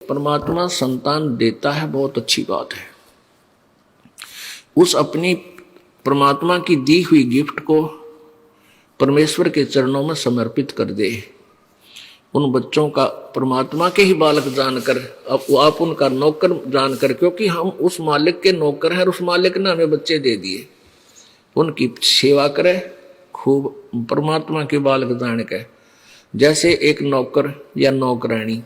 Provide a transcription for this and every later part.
परमात्मा संतान देता है, बहुत अच्छी बात है। उस अपनी परमात्मा की दी हुई गिफ्ट को परमेश्वर के चरणों में समर्पित कर दे। उन बच्चों का परमात्मा के ही बालक जानकर आप उनका नौकर जानकर, क्योंकि हम उस मालिक के नौकर हैं और उस मालिक ने हमें बच्चे दे दिए, उनकी सेवा करें खूब परमात्मा के बालक जान के। जैसे एक नौकर या नौकरानी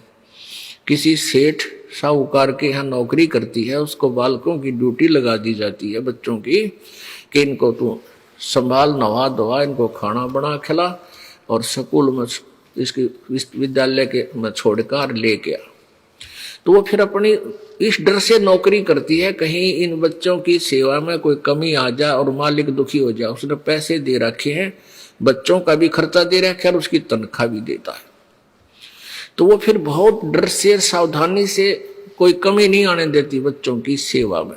किसी सेठ साहूकार के यहाँ नौकरी करती है, उसको बालकों की ड्यूटी लगा दी जाती है बच्चों की कि इनको तू संभाल, नवा धोवा, इनको खाना बना खिला और स्कूल में इसके विश्वविद्यालय के में छोड़कर लेके आ। तो वो फिर अपनी इस डर से नौकरी करती है कहीं इन बच्चों की सेवा में कोई कमी आ जाए और मालिक दुखी हो जाए। उसने पैसे दे रखे हैं, बच्चों का भी खर्चा दे रखा है और उसकी तनख्वाह भी देता है। तो वो फिर बहुत डर से सावधानी से कोई कमी नहीं आने देती बच्चों की सेवा में।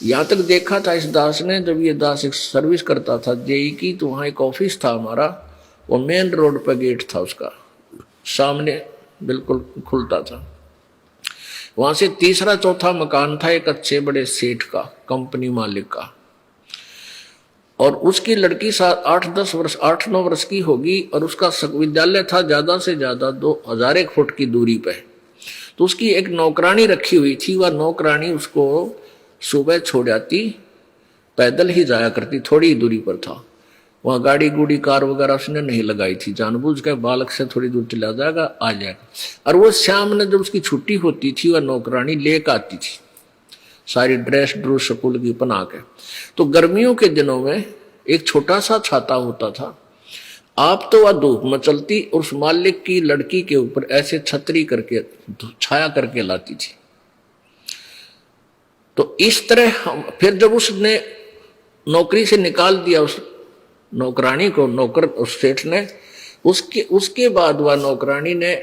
यहाँ तक देखा था इस दास ने, जब ये दास एक सर्विस करता था जेई की, तो वहाँ एक ऑफिस था हमारा, वो मेन रोड पर गेट था उसका, सामने बिल्कुल खुलता था। वहां से तीसरा चौथा मकान था एक अच्छे बड़े सेठ का, कंपनी मालिक का, और उसकी लड़की 8-9 वर्ष की होगी और उसका विद्यालय था ज्यादा से ज्यादा 2000 फुट की दूरी पे। तो उसकी एक नौकरानी रखी हुई थी, वह नौकरानी उसको सुबह छोड़ जाती, पैदल ही जाया करती, थोड़ी ही दूरी पर था। वहाँ गाड़ी गुड़ी कार वगैरह उसने नहीं लगाई थी, जानबूझ के बालक से थोड़ी दूर चला जाएगा आ जाएगा। और वो शाम में जब उसकी छुट्टी होती थी वह नौकरानी लेकर आती थी सारी ड्रेस ड्रूस स्कूल की बना के। तो गर्मियों के दिनों में एक छोटा सा छाता होता था, आप तो वह धूप में चलती और उस मालिक की लड़की के ऊपर ऐसे छतरी करके छाया करके लाती थी। तो इस तरह फिर जब उसने नौकरी से निकाल दिया उस नौकरानी को, नौकर उस सेठ ने, उसके बाद वह नौकरानी ने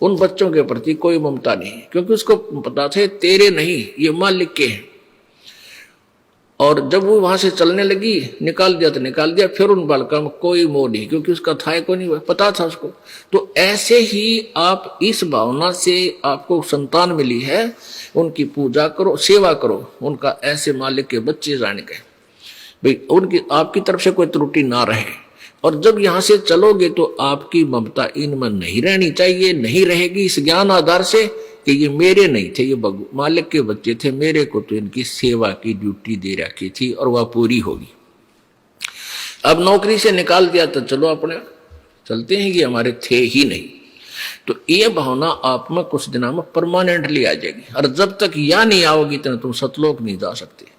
उन बच्चों के प्रति कोई ममता नहीं, क्योंकि उसको पता था तेरे नहीं ये मालिक के हैं। और जब वो वहां से चलने लगी, निकाल दिया तो निकाल दिया, फिर उन बालकों में कोई मोह नहीं, क्योंकि उसका था को नहीं पता था उसको। तो ऐसे ही आप इस भावना से आपको संतान मिली है, उनकी पूजा करो, सेवा करो, उनका ऐसे मालिक के बच्चे जाने के भाई, उनकी आपकी तरफ से कोई त्रुटि ना रहे। और जब यहां से चलोगे तो आपकी ममता इनमें नहीं रहनी चाहिए, नहीं रहेगी इस ज्ञान आधार से कि ये मेरे नहीं थे, ये मालिक के बच्चे थे, मेरे को तो इनकी सेवा की ड्यूटी दे रखी थी और वह पूरी होगी। अब नौकरी से निकाल दिया तो चलो अपने चलते हैं, ये हमारे थे ही नहीं। तो ये भावना आप में कुछ दिनों में परमानेंटली आ जाएगी, और जब तक यह नहीं आओगी तो तुम सतलोक नहीं जा सकते।